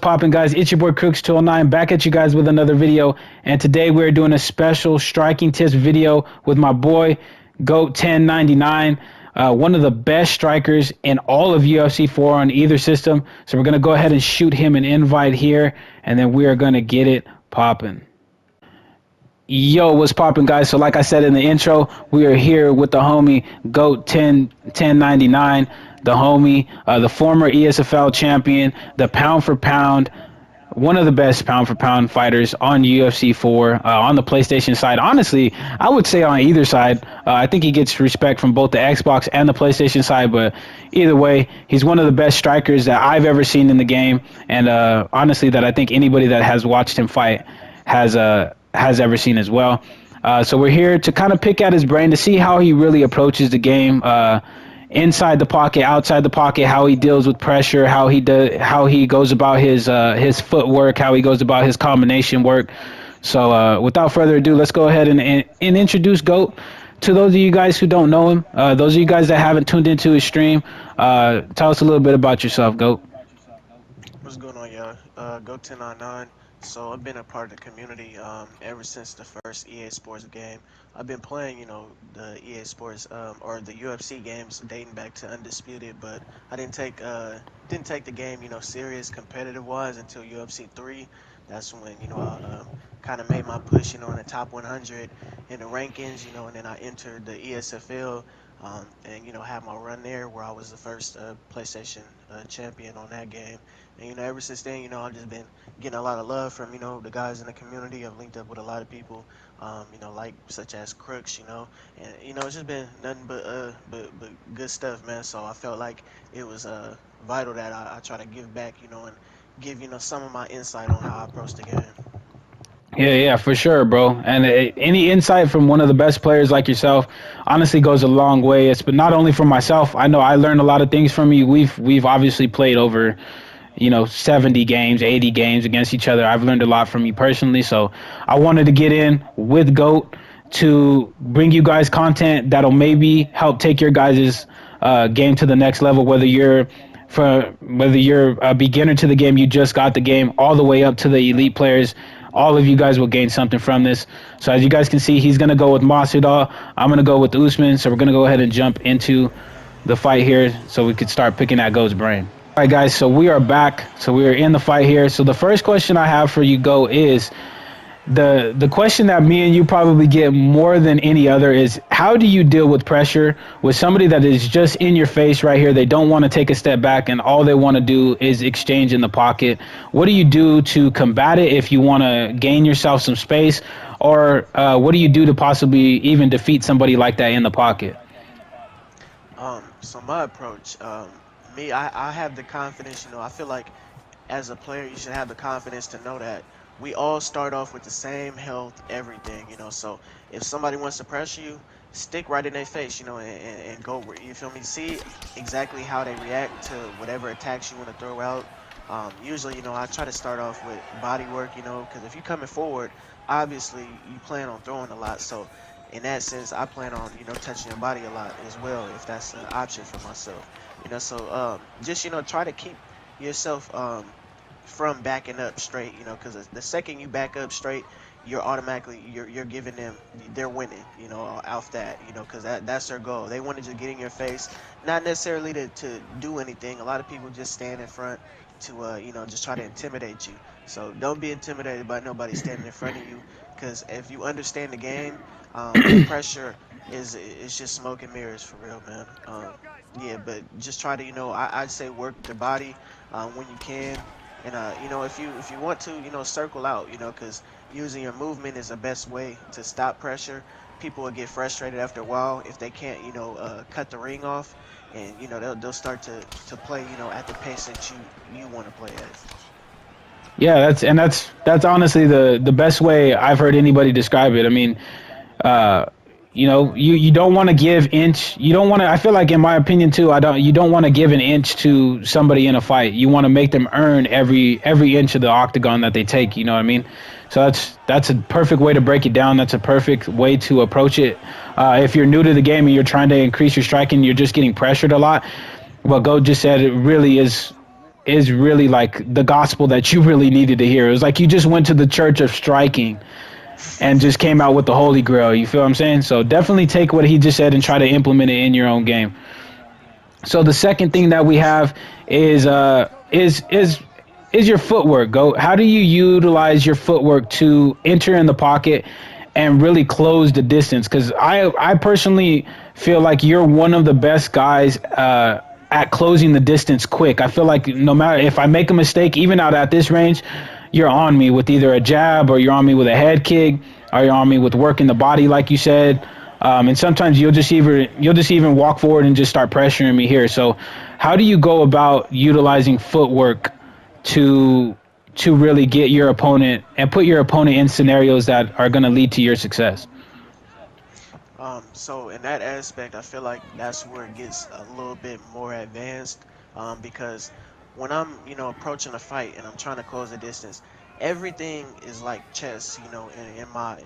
poppin', guys? It's your boy Crooks209 back at you guys with another video. And today we're doing a special striking tips video with my boy GOAT1099, one of the best strikers in all of UFC 4 on either system. So we're going to go ahead and shoot him an invite here, and then we are going to get it poppin'. Yo, what's poppin', guys? So like I said in the intro, we are here with the homie GOAT1099, the homie, the former ESFL champion, the pound for pound, one of the best pound for pound fighters on UFC 4, on the PlayStation side. Honestly, I would say on either side. I think he gets respect from both the Xbox and the PlayStation side, but either way, he's one of the best strikers that I've ever seen in the game, and honestly, that I think anybody that has watched him fight has ever seen as well. So we're here to kind of pick at his brain to see how he really approaches the game, inside the pocket, outside the pocket, how he deals with pressure, how he goes about his footwork, how he goes about his combination work. So without further ado, let's go ahead and introduce GOAT. To those of you guys who don't know him, those of you guys that haven't tuned into his stream, tell us a little bit about yourself, GOAT. What's going on, y'all? GOAT1099. So I've been a part of the community ever since the first EA Sports game. I've been playing, the EA Sports or the UFC games dating back to Undisputed, but I didn't take the game, serious competitive wise until UFC 3. That's when I kind of made my push, in the top 100 in the rankings, and then I entered the ESFL. And had my run there where I was the first PlayStation champion on that game. And ever since then, I've just been getting a lot of love from the guys in the community. I've linked up with a lot of people, like such as Crooks, and it's just been nothing but good stuff, man. So I felt like it was vital that I try to give back, and give some of my insight on how I approach the game. Yeah, for sure, bro. And any insight from one of the best players like yourself honestly goes a long way. It's but not only for myself. I know I learned a lot of things from you. We've obviously played over 70 games, 80 games against each other. I've learned a lot from you personally. So I wanted to get in with GOAT to bring you guys content that'll maybe help take your guys' game to the next level, whether you're a beginner to the game, you just got the game, all the way up to the elite players. All of you guys will gain something from this. So as you guys can see, he's going to go with Masvidal. I'm going to go with Usman. So we're going to go ahead and jump into the fight here so we could start picking at GOAT's brain. All right, guys, so we are back. So we are in the fight here. So the first question I have for you, GOAT, is the question that me and you probably get more than any other is, how do you deal with pressure with somebody that is just in your face right here? They don't want to take a step back, and all they want to do is exchange in the pocket. What do you do to combat it if you want to gain yourself some space? Or what do you do to possibly even defeat somebody like that in the pocket? So my approach, I have the confidence, I feel like as a player, you should have the confidence to know that we all start off with the same health, everything, so if somebody wants to pressure you, stick right in their face, and go, you feel me? See exactly how they react to whatever attacks you want to throw out. Usually, I try to start off with body work, because if you're coming forward, obviously you plan on throwing a lot. So in that sense, I plan on, touching your body a lot as well, if that's an option for myself. So just, try to keep yourself from backing up straight, because the second you back up straight, you're automatically you're giving them, they're winning, off that, because that's their goal. They want to just get in your face, not necessarily to do anything. A lot of people just stand in front to just try to intimidate you. So don't be intimidated by nobody standing in front of you, because if you understand the game, pressure is just smoke and mirrors for real, man. Yeah, but just try to I'd say work the body when you can. And if you want to, circle out, because using your movement is the best way to stop pressure. People will get frustrated after a while if they can't, cut the ring off, and they'll start to play, at the pace that you want to play at. Yeah, that's honestly the best way I've heard anybody describe it. I mean, you don't want to give inch. You don't want to. I feel like, in my opinion too, you don't want to give an inch to somebody in a fight. You want to make them earn every inch of the octagon that they take. You know what I mean? So that's a perfect way to break it down. That's a perfect way to approach it. If you're new to the game and you're trying to increase your striking, you're just getting pressured a lot. What GOAT just said, it really is is really like the gospel that you really needed to hear. It was like you just went to the church of striking and just came out with the holy grail. You feel what I'm saying? So definitely take what he just said and try to implement it in your own game. So the second thing that we have is is your footwork. Go. How do you utilize your footwork to enter in the pocket and really close the distance? Because I personally feel like you're one of the best guys at closing the distance quick. I feel like no matter if I make a mistake, even out at this range, you're on me with either a jab or you're on me with a head kick or you're on me with working the body, like you said. And sometimes you'll just even walk forward and just start pressuring me here. So, how do you go about utilizing footwork to really get your opponent and put your opponent in scenarios that are going to lead to your success? So in that aspect, I feel like that's where it gets a little bit more advanced, because when I'm, approaching a fight and I'm trying to close the distance, everything is like chess, in my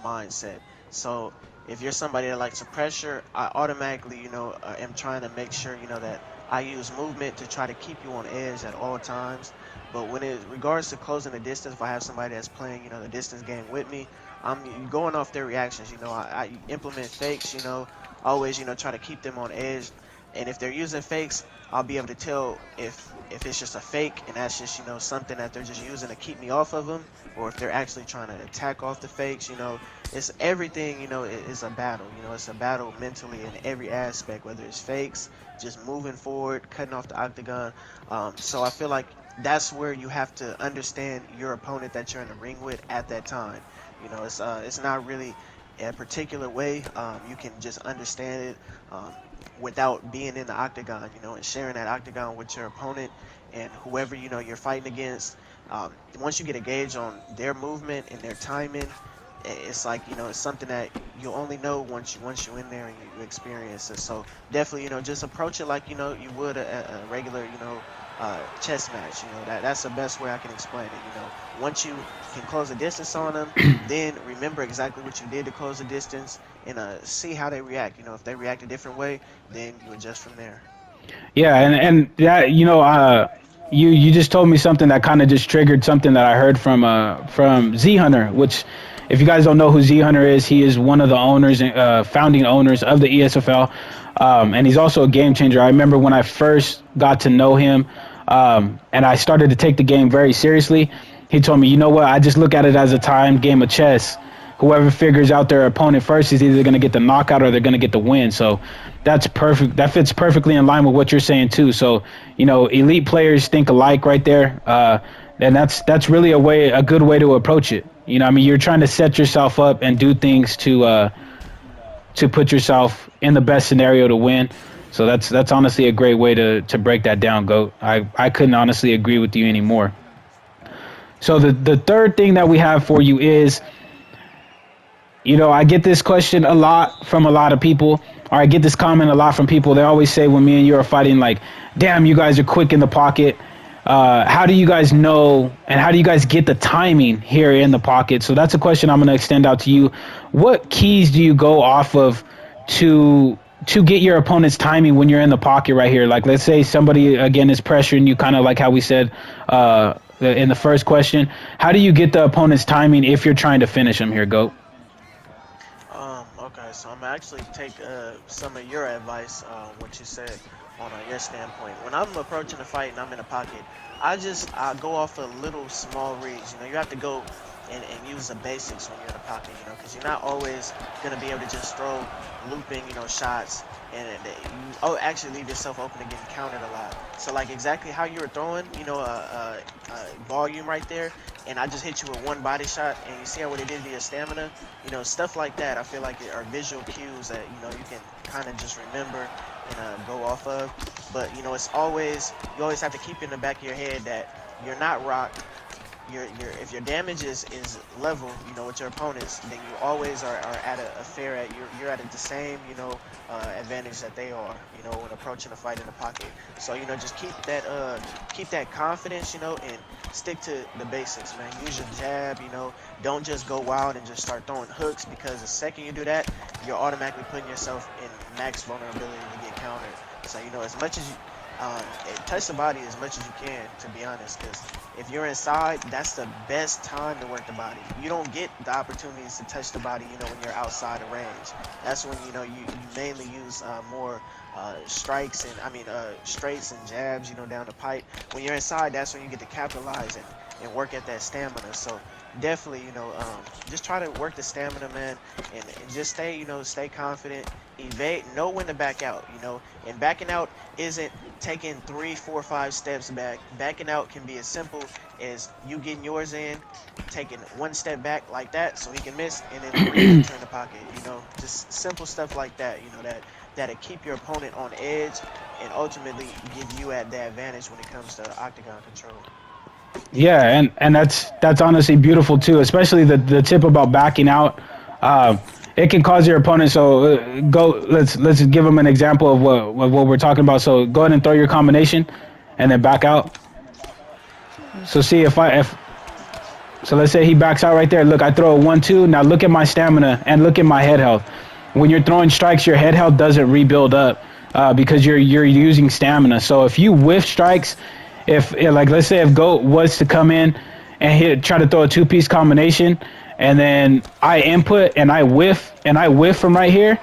mindset. So if you're somebody that likes to pressure, I automatically, am trying to make sure, that I use movement to try to keep you on edge at all times. But when it regards to closing the distance, if I have somebody that's playing, the distance game with me, I'm going off their reactions. I implement fakes. Always try to keep them on edge. And if they're using fakes, I'll be able to tell if it's just a fake and that's just something that they're just using to keep me off of them, or if they're actually trying to attack off the fakes. It's everything. Is a battle. It's a battle mentally in every aspect, whether it's fakes, just moving forward, cutting off the octagon. So I feel like that's where you have to understand your opponent that you're in the ring with at that time. It's not really a particular way. You can just understand it without being in the octagon, and sharing that octagon with your opponent and whoever you're fighting against. Once you get a gauge on their movement and their timing, it's like it's something that you'll only know once you're in there and you experience it. So definitely, just approach it like you would a regular chess match. That's the best way I can explain it. Once you can close the distance on them, then remember exactly what you did to close the distance and see how they react. If they react a different way, then you adjust from there. Yeah, and that you just told me something that kind of just triggered something that I heard from Z Hunter, which if you guys don't know who Z Hunter is, he is one of the owners, founding owners of the ESFL, and he's also a game changer. I remember when I first got to know him, and I started to take the game very seriously. He told me, you know what? I just look at it as a timed game of chess. Whoever figures out their opponent first is either going to get the knockout or they're going to get the win. So that's perfect. That fits perfectly in line with what you're saying too. So elite players think alike right there, and that's really a good way to approach it. I mean, you're trying to set yourself up and do things to put yourself in the best scenario to win. So that's honestly a great way to break that down, Goat. I couldn't honestly agree with you anymore. So the third thing that we have for you is, I get this question a lot from a lot of people, or I get this comment a lot from people. They always say when me and you are fighting, like, damn, you guys are quick in the pocket. How do you guys know, and how do you guys get the timing here in the pocket? So that's a question I'm going to extend out to you. What keys do you go off of to get your opponent's timing when you're in the pocket right here? Like, let's say somebody, again, is pressuring you, kind of like how we said in the first question. How do you get the opponent's timing if you're trying to finish them here, Goat? Okay, so I'm gonna actually take some of your advice, what you said on your standpoint. When I'm approaching a fight and I'm in a pocket, I go off a little small reads. You have to go and use the basics when you're in a pocket. Because you're not always gonna be able to just throw looping, shots and you actually leave yourself open to getting countered a lot. So like exactly how you were throwing, volume right there, and I just hit you with one body shot, and you see how what it did to your stamina. Stuff like that. I feel like are visual cues that you can kind of just remember and go off of. But it's always you always have to keep in the back of your head that you're not rocked. Your if your damage is level, with your opponents, then you always are at a fair at you're at the same advantage that they are, when approaching a fight in the pocket. So just keep that confidence, and stick to the basics, man. Use your jab, don't just go wild and just start throwing hooks, because the second you do that, you're automatically putting yourself in max vulnerability to get countered. So as much as touch the body as much as you can, to be honest, because if you're inside, that's the best time to work the body. You don't get the opportunities to touch the body, when you're outside of range. That's when, you mainly use more strikes and, straights and jabs, down the pipe. When you're inside, that's when you get to capitalize and work at that stamina. So definitely, just try to work the stamina, man, and just stay, stay confident, evade, know when to back out, and backing out isn't taking 3, 4, 5 steps back. Backing out can be as simple as you getting yours in, taking 1 step back like that so he can miss, and then re-enter in the pocket. Just simple stuff like that. That'll keep your opponent on edge and ultimately give you at the advantage when it comes to octagon control. Yeah, and that's honestly beautiful too, especially the tip about backing out. It can cause your opponent. So go. Let's give them an example of what we're talking about. So go ahead and throw your combination, and then back out. So see if so let's say he backs out right there. Look, I throw a 1-2. Now look at my stamina and look at my head health. When you're throwing strikes, your head health doesn't rebuild up because you're using stamina. So if you whiff strikes, if like let's say if Goat was to come in and try to throw a 2-piece combination, and then I input and I whiff from right here,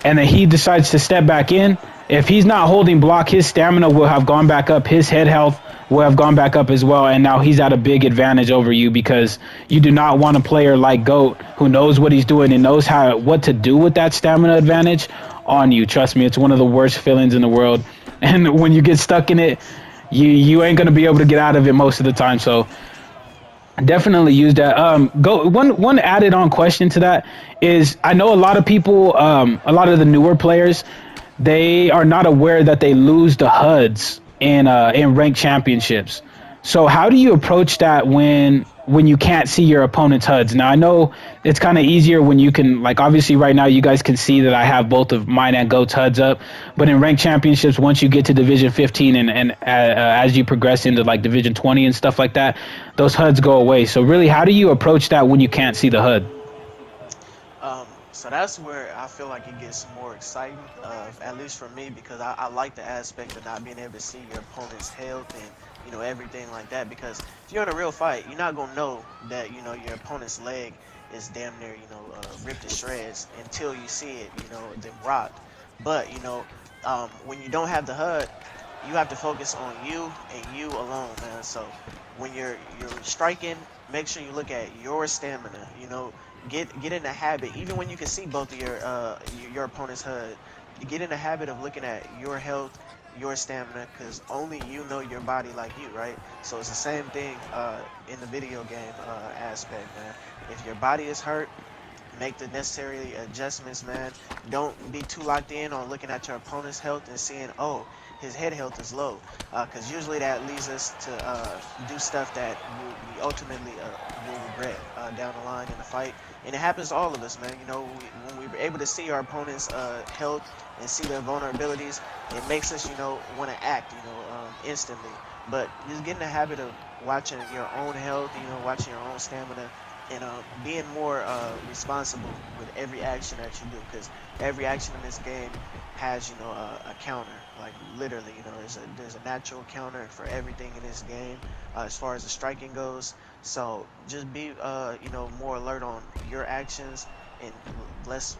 and then he decides to step back in. If he's not holding block, his stamina will have gone back up. His head health will have gone back up as well, and now he's at a big advantage over you because you do not want a player like Goat who knows what he's doing and knows what to do with that stamina advantage on you. Trust me, it's one of the worst feelings in the world, and when you get stuck in it, you ain't gonna be able to get out of it most of the time. So definitely use that. One added on question to that is I know a lot of people, a lot of the newer players, they are not aware that they lose the HUDs in ranked championships. So how do you approach that when you can't see your opponent's HUDs? Now I know it's kind of easier when you can, like obviously right now you guys can see that I have both of mine and Goat's HUDs up, but in ranked championships, once you get to Division 15 and as you progress into like Division 20 and stuff like that, those HUDs go away. So really, how do you approach that when you can't see the HUD? So that's where I feel like it gets more exciting, at least for me, because I like the aspect of not being able to see your opponent's health and everything like that. Because if you're in a real fight, you're not gonna know that your opponent's leg is damn near ripped to shreds until you see it then rocked. But when you don't have the HUD, you have to focus on you and you alone, man. So when you're striking, make sure you look at your stamina. Get in the habit, even when you can see both of your opponent's HUD, get in the habit of looking at your health, your stamina, because only you know your body like you, right? So it's the same thing in the video game aspect, man. If your body is hurt, make the necessary adjustments, man. Don't be too locked in on looking at your opponent's health and seeing, oh, his head health is low, because usually that leads us to do stuff that we ultimately will regret down the line in the fight. And it happens to all of us, man. When we're able to see our opponent's health and see their vulnerabilities, it makes us, want to act, instantly. But just get in the habit of watching your own health, watching your own stamina, and being more responsible with every action that you do, because every action in this game has a counter. Like literally, there's a natural counter for everything in this game as far as the striking goes. So just be more alert on your actions and less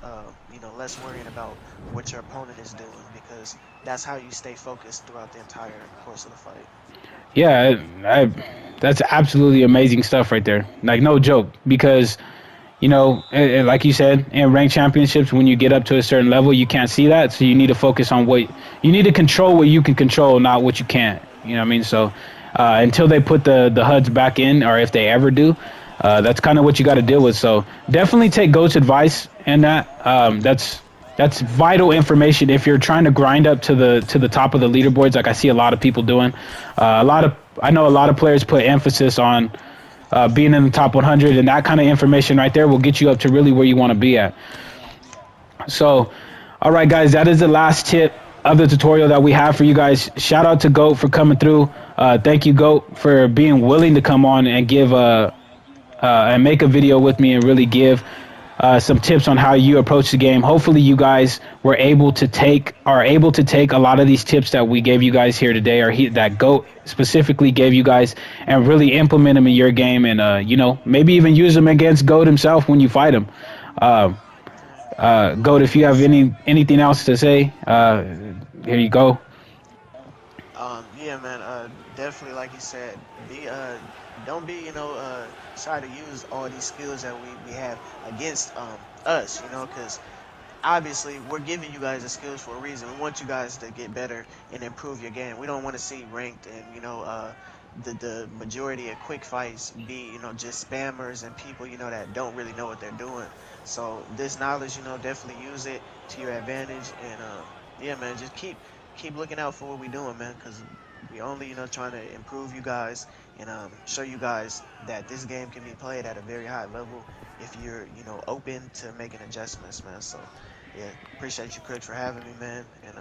less worrying about what your opponent is doing, because that's how you stay focused throughout the entire course of the fight. Yeah, that's absolutely amazing stuff right there. Like no joke, because like you said, in ranked championships, when you get up to a certain level, you can't see that. So you need to focus on you need to control what you can control, not what you can't. You know what I mean? So until they put the HUDs back in, or if they ever do, that's kind of what you got to deal with. So definitely take Goat's advice in that. That's vital information if you're trying to grind up to the top of the leaderboards, like I see a lot of people doing. I know a lot of players put emphasis on being in the top 100, and that kind of information right there will get you up to really where you want to be at. So, all right, guys, that is the last tip of the tutorial that we have for you guys. Shout out to Goat for coming through. Thank you, Goat, for being willing to come on and give and make a video with me and really give some tips on how you approach the game. Hopefully, you guys are able to take a lot of these tips that we gave you guys here today, or that GOAT specifically gave you guys, and really implement them in your game, and maybe even use them against GOAT himself when you fight him. Uh, GOAT, if you have Yes. anything else to say, here you go. Yeah, man. Definitely, like you said, be don't be shy to use all these skills that we have against us, because obviously we're giving you guys the skills for a reason. We want you guys to get better and improve your game. We don't want to see ranked and the majority of quick fights be just spammers and people that don't really know what they're doing. So this knowledge, definitely use it to your advantage. And yeah, man, just keep looking out for what we're doing, man, because we only trying to improve you guys and show you guys that this game can be played at a very high level if you're open to making adjustments, man. So yeah, appreciate you, Craig, for having me, man. And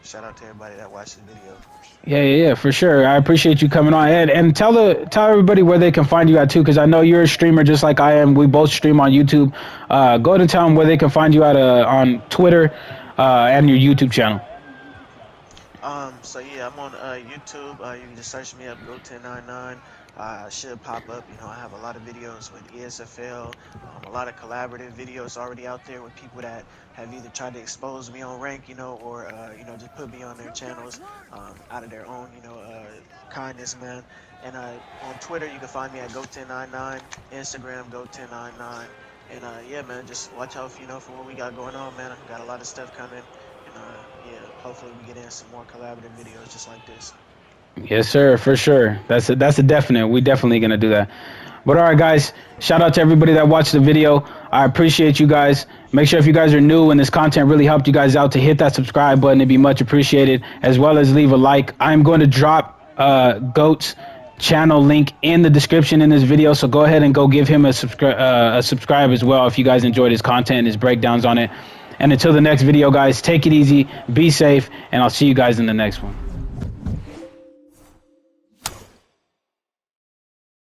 shout out to everybody that watched the video. Yeah, for sure. I appreciate you coming on, Ed, and tell everybody where they can find you at too, because I know you're a streamer just like I am. We both stream on YouTube. Go to tell them where they can find you at on Twitter and your YouTube channel. So yeah, I'm on YouTube. You can just search me up, Go1099. Should pop up. I have a lot of videos with ESFL, a lot of collaborative videos already out there with people that have either tried to expose me on rank, or just put me on their channels out of their own, kindness, man. And on Twitter, you can find me at Go1099, Instagram Go1099. And yeah, man, just watch out, for what we got going on, man. I got a lot of stuff coming. And yeah, hopefully we get in some more collaborative videos just like this. Yes, sir, for sure. That's a definite. We definitely gonna do that. But all right, guys, shout out to everybody that watched the video. I appreciate you guys. Make sure if you guys are new and this content really helped you guys out to hit that subscribe button. It'd be much appreciated, as well as leave a like. I'm going to drop Goat's channel link in the description in this video, so go ahead and go give him a subscribe as well if you guys enjoyed his content and his breakdowns on it. And until the next video, guys, take it easy, be safe, and I'll see you guys in the next one.